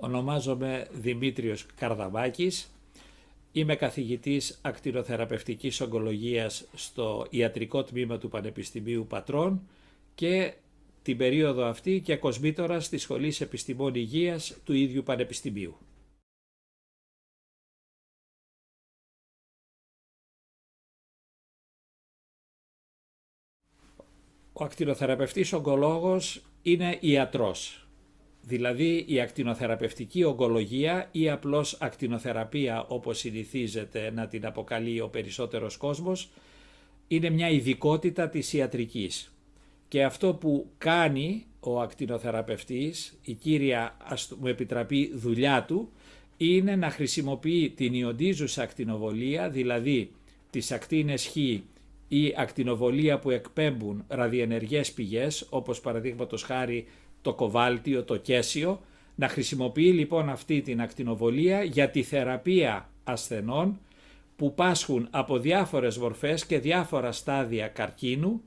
Ονομάζομαι Δημήτριος Καρδαμάκης, είμαι καθηγητής ακτινοθεραπευτικής ογκολογίας στο ιατρικό τμήμα του Πανεπιστημίου Πατρών και την περίοδο αυτή και κοσμήτορας της Σχολής Επιστημών Υγείας του ίδιου Πανεπιστημίου. Ο ακτινοθεραπευτής ογκολόγος είναι ιατρός. Δηλαδή η ακτινοθεραπευτική ογκολογία ή απλώς ακτινοθεραπεία όπως συνηθίζεται να την αποκαλεί ο περισσότερος κόσμος είναι μια ειδικότητα της ιατρικής. Και αυτό που κάνει ο ακτινοθεραπευτής, η κύρια ας μου επιτραπεί δουλειά του, είναι να χρησιμοποιεί την ιοντίζουσα ακτινοβολία, δηλαδή τις ακτίνες Χ ή ακτινοβολία που εκπέμπουν ραδιενεργές πηγές όπως παραδείγματος χάρη το κοβάλτιο, το κέσιο, να χρησιμοποιεί λοιπόν αυτή την ακτινοβολία για τη θεραπεία ασθενών που πάσχουν από διάφορες μορφές και διάφορα στάδια καρκίνου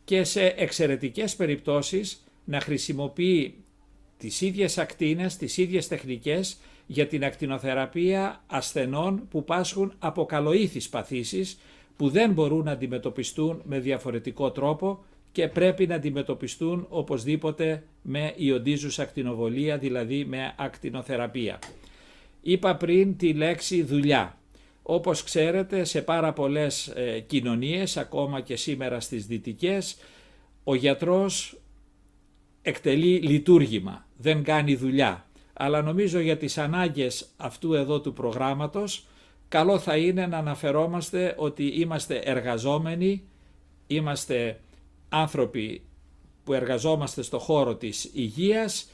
και σε εξαιρετικές περιπτώσεις να χρησιμοποιεί τις ίδιες ακτίνες, τις ίδιες τεχνικές για την ακτινοθεραπεία ασθενών που πάσχουν από καλοήθεις παθήσεις που δεν μπορούν να αντιμετωπιστούν με διαφορετικό τρόπο και πρέπει να αντιμετωπιστούν οπωσδήποτε με ιοντίζουσα ακτινοβολία, δηλαδή με ακτινοθεραπεία. Είπα πριν τη λέξη δουλειά. Όπως ξέρετε, σε πάρα πολλές κοινωνίες, ακόμα και σήμερα στις δυτικές, ο γιατρός εκτελεί λειτουργήμα, δεν κάνει δουλειά. Αλλά νομίζω για τις ανάγκες αυτού εδώ του προγράμματος, καλό θα είναι να αναφερόμαστε ότι είμαστε εργαζόμενοι, είμαστε άνθρωποι που εργαζόμαστε στο χώρο της υγείας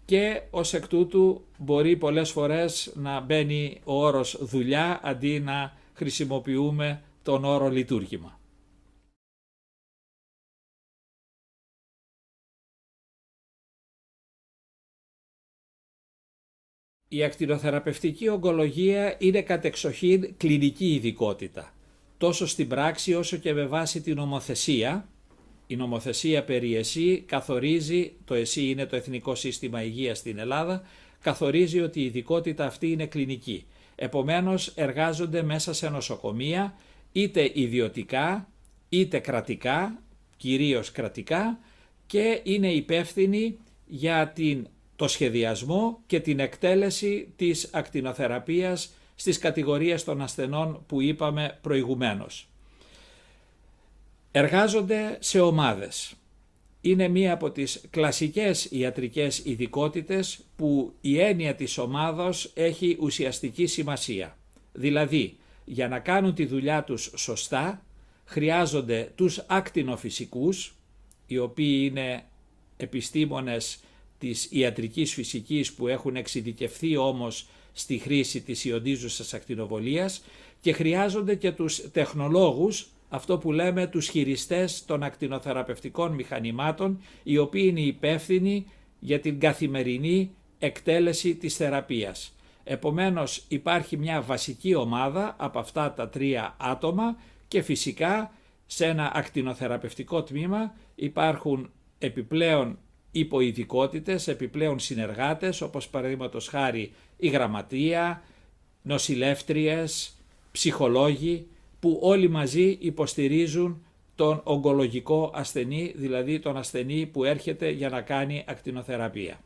και ως εκ τούτου μπορεί πολλές φορές να μπαίνει ο όρος δουλειά αντί να χρησιμοποιούμε τον όρο λειτουργήμα. Η ακτινοθεραπευτική ογκολογία είναι κατεξοχήν κλινική ειδικότητα, τόσο στην πράξη όσο και με βάση την νομοθεσία. Η νομοθεσία περί ΕΣΥ καθορίζει, το ΕΣΥ είναι το Εθνικό Σύστημα Υγείας στην Ελλάδα, καθορίζει ότι η ειδικότητα αυτή είναι κλινική. Επομένως εργάζονται μέσα σε νοσοκομεία, είτε ιδιωτικά είτε κρατικά, κυρίως κρατικά, και είναι υπεύθυνοι για το σχεδιασμό και την εκτέλεση της ακτινοθεραπείας στις κατηγορίες των ασθενών που είπαμε προηγουμένως. Εργάζονται σε ομάδες. Είναι μία από τις κλασικές ιατρικές ειδικότητες που η έννοια της ομάδος έχει ουσιαστική σημασία. Δηλαδή, για να κάνουν τη δουλειά τους σωστά, χρειάζονται τους ακτινοφυσικούς, οι οποίοι είναι επιστήμονες της ιατρικής φυσικής που έχουν εξειδικευθεί όμως στη χρήση της ιοντίζουσας ακτινοβολίας, και χρειάζονται και τους τεχνολόγους, αυτό που λέμε τους χειριστές των ακτινοθεραπευτικών μηχανημάτων, οι οποίοι είναι υπεύθυνοι για την καθημερινή εκτέλεση της θεραπείας. Επομένως υπάρχει μια βασική ομάδα από αυτά τα τρία άτομα και φυσικά σε ένα ακτινοθεραπευτικό τμήμα υπάρχουν επιπλέον υποειδικότητες, επιπλέον συνεργάτες όπως παραδείγματος χάρη η γραμματεία, νοσηλεύτριες, ψυχολόγοι, που όλοι μαζί υποστηρίζουν τον ογκολογικό ασθενή, δηλαδή τον ασθενή που έρχεται για να κάνει ακτινοθεραπεία.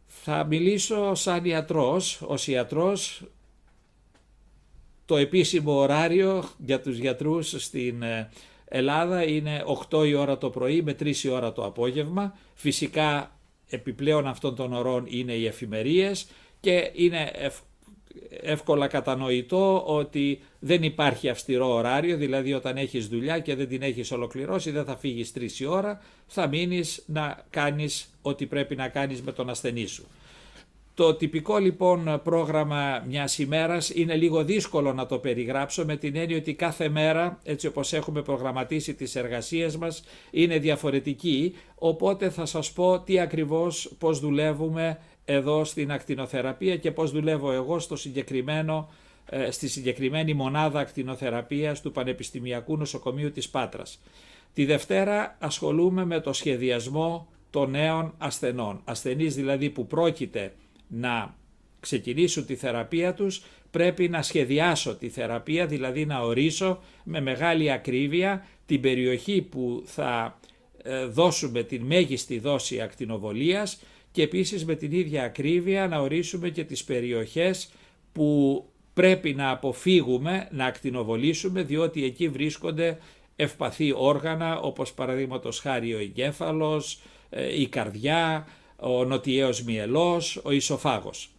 Θα μιλήσω σαν ιατρός. Ως ιατρός, το επίσημο ωράριο για τους γιατρούς στην Ελλάδα είναι 8 η ώρα το πρωί με 3 η ώρα το απόγευμα. Φυσικά επιπλέον αυτών των ωρών είναι οι εφημερίες και είναι εύκολα κατανοητό ότι δεν υπάρχει αυστηρό ωράριο, δηλαδή όταν έχεις δουλειά και δεν την έχεις ολοκληρώσει δεν θα φύγεις 3 η ώρα, θα μείνεις να κάνεις ό,τι πρέπει να κάνεις με τον ασθενή σου. Το τυπικό λοιπόν πρόγραμμα μιας ημέρας είναι λίγο δύσκολο να το περιγράψω, με την έννοια ότι κάθε μέρα, έτσι όπως έχουμε προγραμματίσει τις εργασίες μας, είναι διαφορετική, οπότε θα σας πω τι ακριβώς, πώς δουλεύουμε εδώ στην ακτινοθεραπεία και πώς δουλεύω εγώ στο συγκεκριμένο στη συγκεκριμένη μονάδα ακτινοθεραπείας του Πανεπιστημιακού Νοσοκομείου της Πάτρας. Τη Δευτέρα ασχολούμαι με το σχεδιασμό των νέων ασθενών. Ασθενείς δηλαδή που πρόκειται να ξεκινήσουν τη θεραπεία τους, πρέπει να σχεδιάσω τη θεραπεία, δηλαδή να ορίσω με μεγάλη ακρίβεια την περιοχή που θα δώσουμε την μέγιστη δόση ακτινοβολίας και επίσης με την ίδια ακρίβεια να ορίσουμε και τις περιοχές που πρέπει να αποφύγουμε να ακτινοβολήσουμε, διότι εκεί βρίσκονται ευπαθή όργανα όπως παραδείγματος χάρη ο εγκέφαλος, η καρδιά, ο νοτιαίος μυελός, ο ισοφάγος.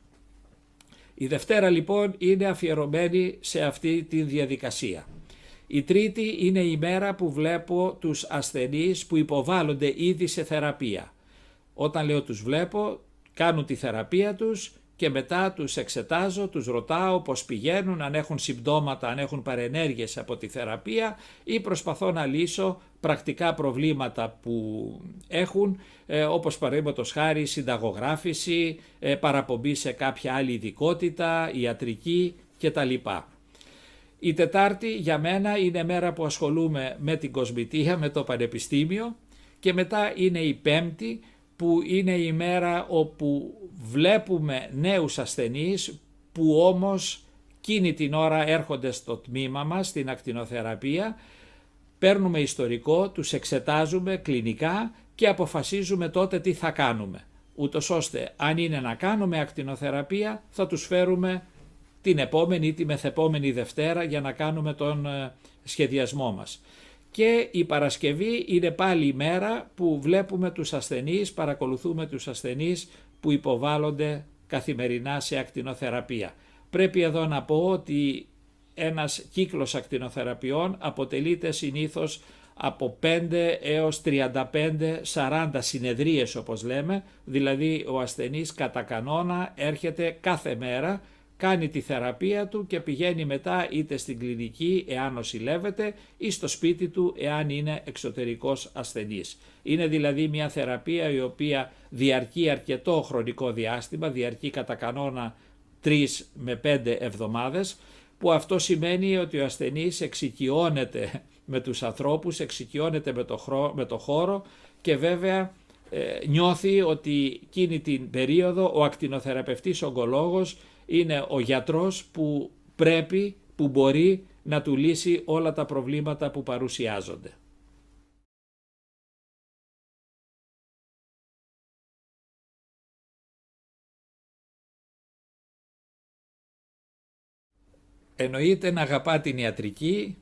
Η Δευτέρα λοιπόν είναι αφιερωμένη σε αυτή τη διαδικασία. Η Τρίτη είναι η μέρα που βλέπω τους ασθενείς που υποβάλλονται ήδη σε θεραπεία. Όταν λέω τους βλέπω, κάνουν τη θεραπεία τους και μετά τους εξετάζω, τους ρωτάω πώς πηγαίνουν, αν έχουν συμπτώματα, αν έχουν παρενέργειες από τη θεραπεία ή προσπαθώ να λύσω πρακτικά προβλήματα που έχουν, όπως παραδείγματος χάρη συνταγογράφηση, παραπομπή σε κάποια άλλη ειδικότητα, ιατρική κτλ. Η Τετάρτη για μένα είναι μέρα που ασχολούμαι με την κοσμητεία, με το πανεπιστήμιο και μετά είναι η Πέμπτη που είναι η μέρα όπου βλέπουμε νέους ασθενείς που όμως εκείνη την ώρα έρχονται στο τμήμα μας, στην ακτινοθεραπεία, παίρνουμε ιστορικό, τους εξετάζουμε κλινικά και αποφασίζουμε τότε τι θα κάνουμε. Ούτως ώστε αν είναι να κάνουμε ακτινοθεραπεία θα τους φέρουμε την επόμενη ή τη μεθεπόμενη Δευτέρα για να κάνουμε τον σχεδιασμό μας. Και η Παρασκευή είναι πάλι η μέρα που βλέπουμε τους ασθενείς, παρακολουθούμε τους ασθενείς που υποβάλλονται καθημερινά σε ακτινοθεραπεία. Πρέπει εδώ να πω ότι ένας κύκλος ακτινοθεραπείων αποτελείται συνήθως από 5 έως 35-40 συνεδρίες όπως λέμε, δηλαδή ο ασθενής κατά κανόνα έρχεται κάθε μέρα, κάνει τη θεραπεία του και πηγαίνει μετά είτε στην κλινική εάν νοσηλεύεται ή στο σπίτι του εάν είναι εξωτερικός ασθενής. Είναι δηλαδή μια θεραπεία η οποία διαρκεί αρκετό χρονικό διάστημα, διαρκεί κατά κανόνα 3 με 5 εβδομάδες, που αυτό σημαίνει ότι ο ασθενής εξοικειώνεται με τους ανθρώπους, εξοικειώνεται με το χώρο και βέβαια νιώθει ότι εκείνη την περίοδο ο ακτινοθεραπευτής ογκολόγος είναι ο γιατρός που πρέπει, που μπορεί να του λύσει όλα τα προβλήματα που παρουσιάζονται. Εννοείται να αγαπά την ιατρική,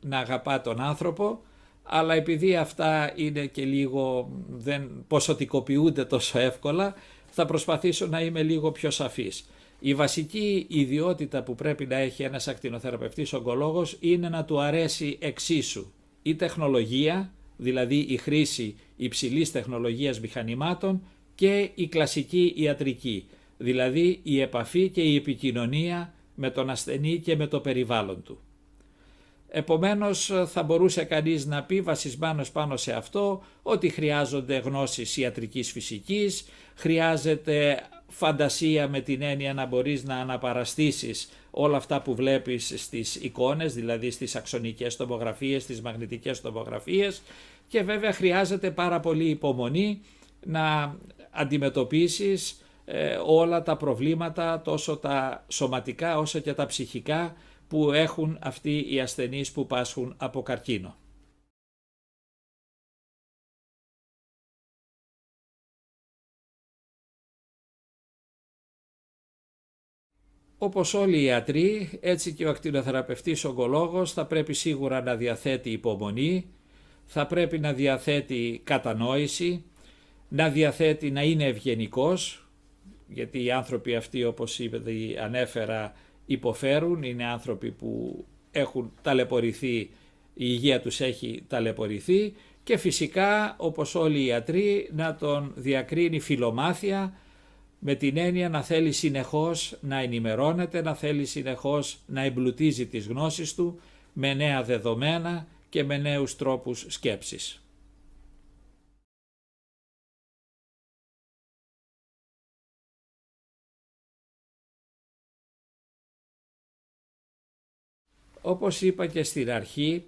να αγαπά τον άνθρωπο, αλλά επειδή αυτά είναι και λίγο, δεν ποσοτικοποιούνται τόσο εύκολα, θα προσπαθήσω να είμαι λίγο πιο σαφής. Η βασική ιδιότητα που πρέπει να έχει ένας ακτινοθεραπευτής ογκολόγος είναι να του αρέσει εξίσου η τεχνολογία, δηλαδή η χρήση υψηλής τεχνολογίας μηχανημάτων, και η κλασική ιατρική, δηλαδή η επαφή και η επικοινωνία με τον ασθενή και με το περιβάλλον του. Επομένως θα μπορούσε κανείς να πει βασισμένος πάνω σε αυτό ότι χρειάζονται γνώσεις ιατρικής φυσικής, χρειάζεται φαντασία με την έννοια να μπορείς να αναπαραστήσεις όλα αυτά που βλέπεις στις εικόνες, δηλαδή στις αξονικές τομογραφίες, στις μαγνητικές τομογραφίες, και βέβαια χρειάζεται πάρα πολύ υπομονή να αντιμετωπίσεις όλα τα προβλήματα, τόσο τα σωματικά όσο και τα ψυχικά, που έχουν αυτοί οι ασθενείς που πάσχουν από καρκίνο. Όπως όλοι οι ιατροί, έτσι και ο ακτινοθεραπευτής ογκολόγος θα πρέπει σίγουρα να διαθέτει υπομονή, θα πρέπει να διαθέτει κατανόηση, να διαθέτει να είναι ευγενικός, γιατί οι άνθρωποι αυτοί, όπως ήδη ανέφερα, υποφέρουν, είναι άνθρωποι που έχουν ταλαιπωρηθεί, η υγεία τους έχει ταλαιπωρηθεί, και φυσικά όπως όλοι οι ιατροί να τον διακρίνει φιλομάθεια, με την έννοια να θέλει συνεχώς να ενημερώνεται, να θέλει συνεχώς να εμπλουτίζει τις γνώσεις του με νέα δεδομένα και με νέους τρόπους σκέψης. Όπως είπα και στην αρχή,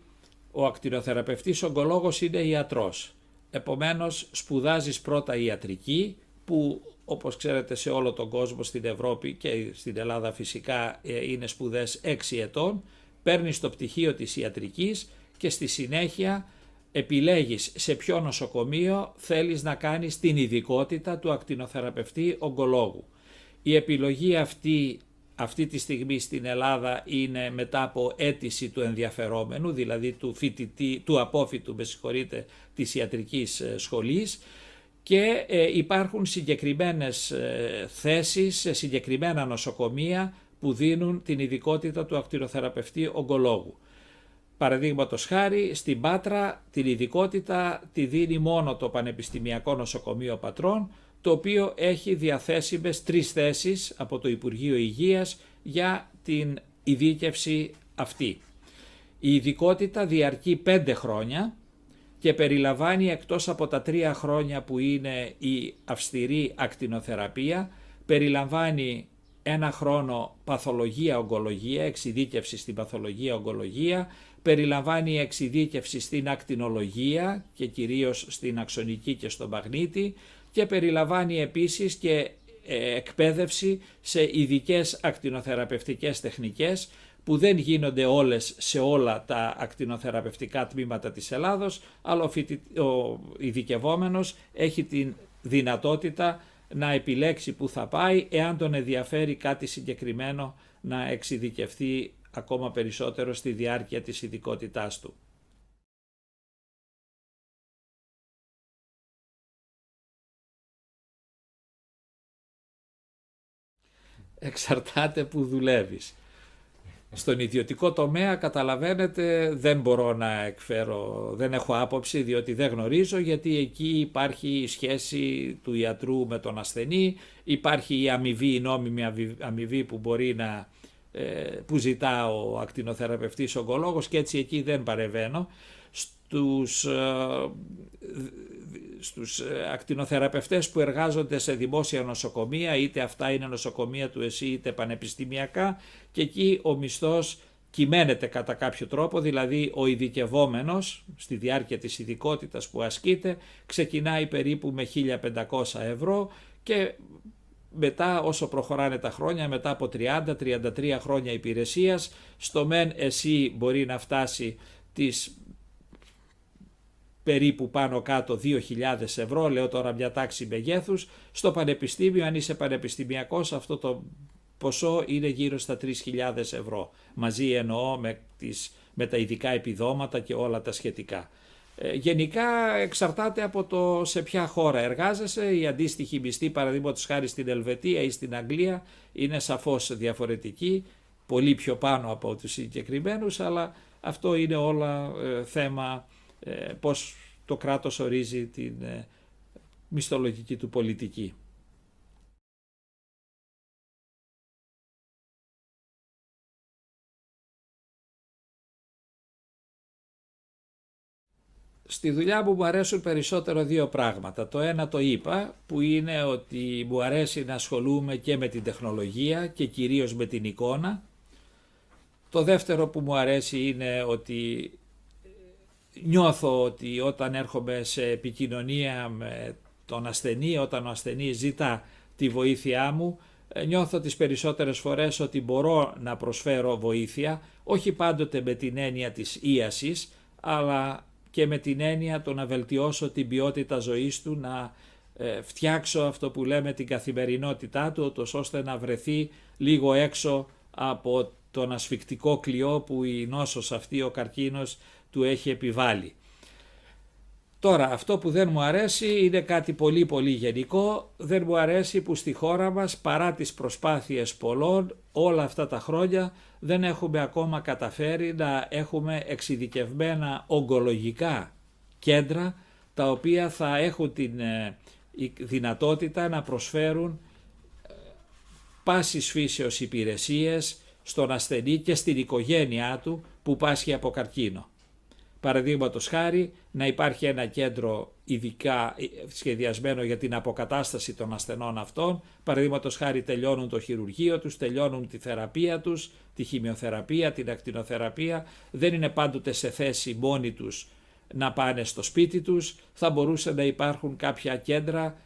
ο ακτινοθεραπευτής ογκολόγος είναι ιατρός. Επομένως σπουδάζεις πρώτα ιατρική, που όπως ξέρετε σε όλο τον κόσμο, στην Ευρώπη και στην Ελλάδα φυσικά είναι σπουδές 6 ετών, παίρνεις το πτυχίο της ιατρικής και στη συνέχεια επιλέγεις σε ποιο νοσοκομείο θέλεις να κάνεις την ειδικότητα του ακτινοθεραπευτή ογκολόγου. Η επιλογή αυτή τη στιγμή στην Ελλάδα είναι μετά από αίτηση του ενδιαφερόμενου, δηλαδή του φοιτητή, του απόφοιτου, της ιατρικής σχολής, και υπάρχουν συγκεκριμένες θέσεις σε συγκεκριμένα νοσοκομεία που δίνουν την ειδικότητα του ακτινοθεραπευτή ογκολόγου. Παραδείγματος χάρη, στην Πάτρα την ειδικότητα τη δίνει μόνο το Πανεπιστημιακό Νοσοκομείο Πατρών, το οποίο έχει διαθέσιμες 3 θέσεις από το Υπουργείο Υγείας για την ειδίκευση αυτή. Η ειδικότητα διαρκεί 5 χρόνια και περιλαμβάνει, εκτός από τα 3 χρόνια που είναι η αυστηρή ακτινοθεραπεία, περιλαμβάνει 1 χρόνο παθολογία-ογκολογία, εξειδίκευση στην παθολογία-ογκολογία, περιλαμβάνει εξειδίκευση στην ακτινολογία και κυρίως στην αξονική και στον μαγνήτη, και περιλαμβάνει επίσης και εκπαίδευση σε ειδικές ακτινοθεραπευτικές τεχνικές που δεν γίνονται όλες σε όλα τα ακτινοθεραπευτικά τμήματα της Ελλάδος, αλλά ο ειδικευόμενος έχει την δυνατότητα να επιλέξει που θα πάει, εάν τον ενδιαφέρει κάτι συγκεκριμένο, να εξειδικευτεί ακόμα περισσότερο στη διάρκεια της ειδικότητάς του. Εξαρτάται που δουλεύεις. Στον ιδιωτικό τομέα, καταλαβαίνετε, δεν μπορώ να εκφέρω, δεν έχω άποψη, διότι δεν γνωρίζω, γιατί εκεί υπάρχει η σχέση του ιατρού με τον ασθενή, υπάρχει η αμοιβή, η νόμιμη αμοιβή που μπορεί που ζητά ο ακτινοθεραπευτής ογκολόγος, και έτσι εκεί δεν παρεμβαίνω. Στους ακτινοθεραπευτές που εργάζονται σε δημόσια νοσοκομεία, είτε αυτά είναι νοσοκομεία του ΕΣΥ είτε πανεπιστημιακά, και εκεί ο μισθός κυμαίνεται κατά κάποιο τρόπο, δηλαδή ο ειδικευόμενος στη διάρκεια της ειδικότητας που ασκείται ξεκινάει περίπου με 1.500 ευρώ και μετά, όσο προχωράνε τα χρόνια, μετά από 30-33 χρόνια υπηρεσίας, στο μεν ΕΣΥ μπορεί να φτάσει τις περίπου πάνω κάτω 2.000 ευρώ, λέω τώρα μια τάξη μεγέθους. Στο πανεπιστήμιο, αν είσαι πανεπιστημιακός, αυτό το ποσό είναι γύρω στα 3.000 ευρώ. Μαζί εννοώ με τα ειδικά επιδόματα και όλα τα σχετικά. Γενικά εξαρτάται από το σε ποια χώρα εργάζεσαι. Η αντίστοιχη μισθή, παραδείγματος χάρη στην Ελβετία ή στην Αγγλία, είναι σαφώς διαφορετική, πολύ πιο πάνω από τους συγκεκριμένους, αλλά αυτό είναι όλα θέμα πώς το κράτος ορίζει την μισθολογική του πολιτική. Στη δουλειά μου αρέσουν περισσότερο 2 πράγματα. Το ένα το είπα, που είναι ότι μου αρέσει να ασχολούμαι και με την τεχνολογία και κυρίως με την εικόνα. Το δεύτερο που μου αρέσει είναι ότι νιώθω ότι όταν έρχομαι σε επικοινωνία με τον ασθενή, όταν ο ασθενής ζητά τη βοήθειά μου, νιώθω τις περισσότερες φορές ότι μπορώ να προσφέρω βοήθεια, όχι πάντοτε με την έννοια της ίασης, αλλά και με την έννοια το να βελτιώσω την ποιότητα ζωής του, να φτιάξω αυτό που λέμε την καθημερινότητά του, ώστε να βρεθεί λίγο έξω από τον ασφυκτικό κλειό που η νόσος αυτή, ο καρκίνος, του έχει επιβάλει. Τώρα, αυτό που δεν μου αρέσει είναι κάτι πολύ πολύ γενικό. Δεν μου αρέσει που στη χώρα μας, παρά τις προσπάθειες πολλών, όλα αυτά τα χρόνια δεν έχουμε ακόμα καταφέρει να έχουμε εξειδικευμένα ογκολογικά κέντρα, τα οποία θα έχουν την δυνατότητα να προσφέρουν πάσης φύσεως υπηρεσίες στον ασθενή και στην οικογένειά του που πάσχει από καρκίνο. Παραδείγματος χάρη, να υπάρχει ένα κέντρο ειδικά σχεδιασμένο για την αποκατάσταση των ασθενών αυτών. Παραδείγματος χάρη, τελειώνουν το χειρουργείο τους, τελειώνουν τη θεραπεία τους, τη χημειοθεραπεία, την ακτινοθεραπεία, δεν είναι πάντοτε σε θέση μόνοι τους να πάνε στο σπίτι τους. Θα μπορούσε να υπάρχουν κάποια κέντρα,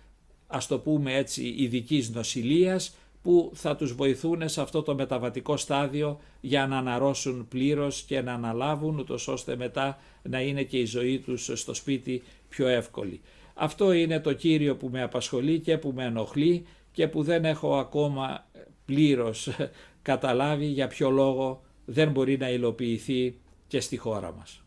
ας το πούμε έτσι, ειδικής νοσηλείας, που θα τους βοηθούν σε αυτό το μεταβατικό στάδιο για να αναρρώσουν πλήρως και να αναλάβουν, ούτως ώστε μετά να είναι και η ζωή τους στο σπίτι πιο εύκολη. Αυτό είναι το κύριο που με απασχολεί και που με ενοχλεί και που δεν έχω ακόμα πλήρως καταλάβει για ποιο λόγο δεν μπορεί να υλοποιηθεί και στη χώρα μας.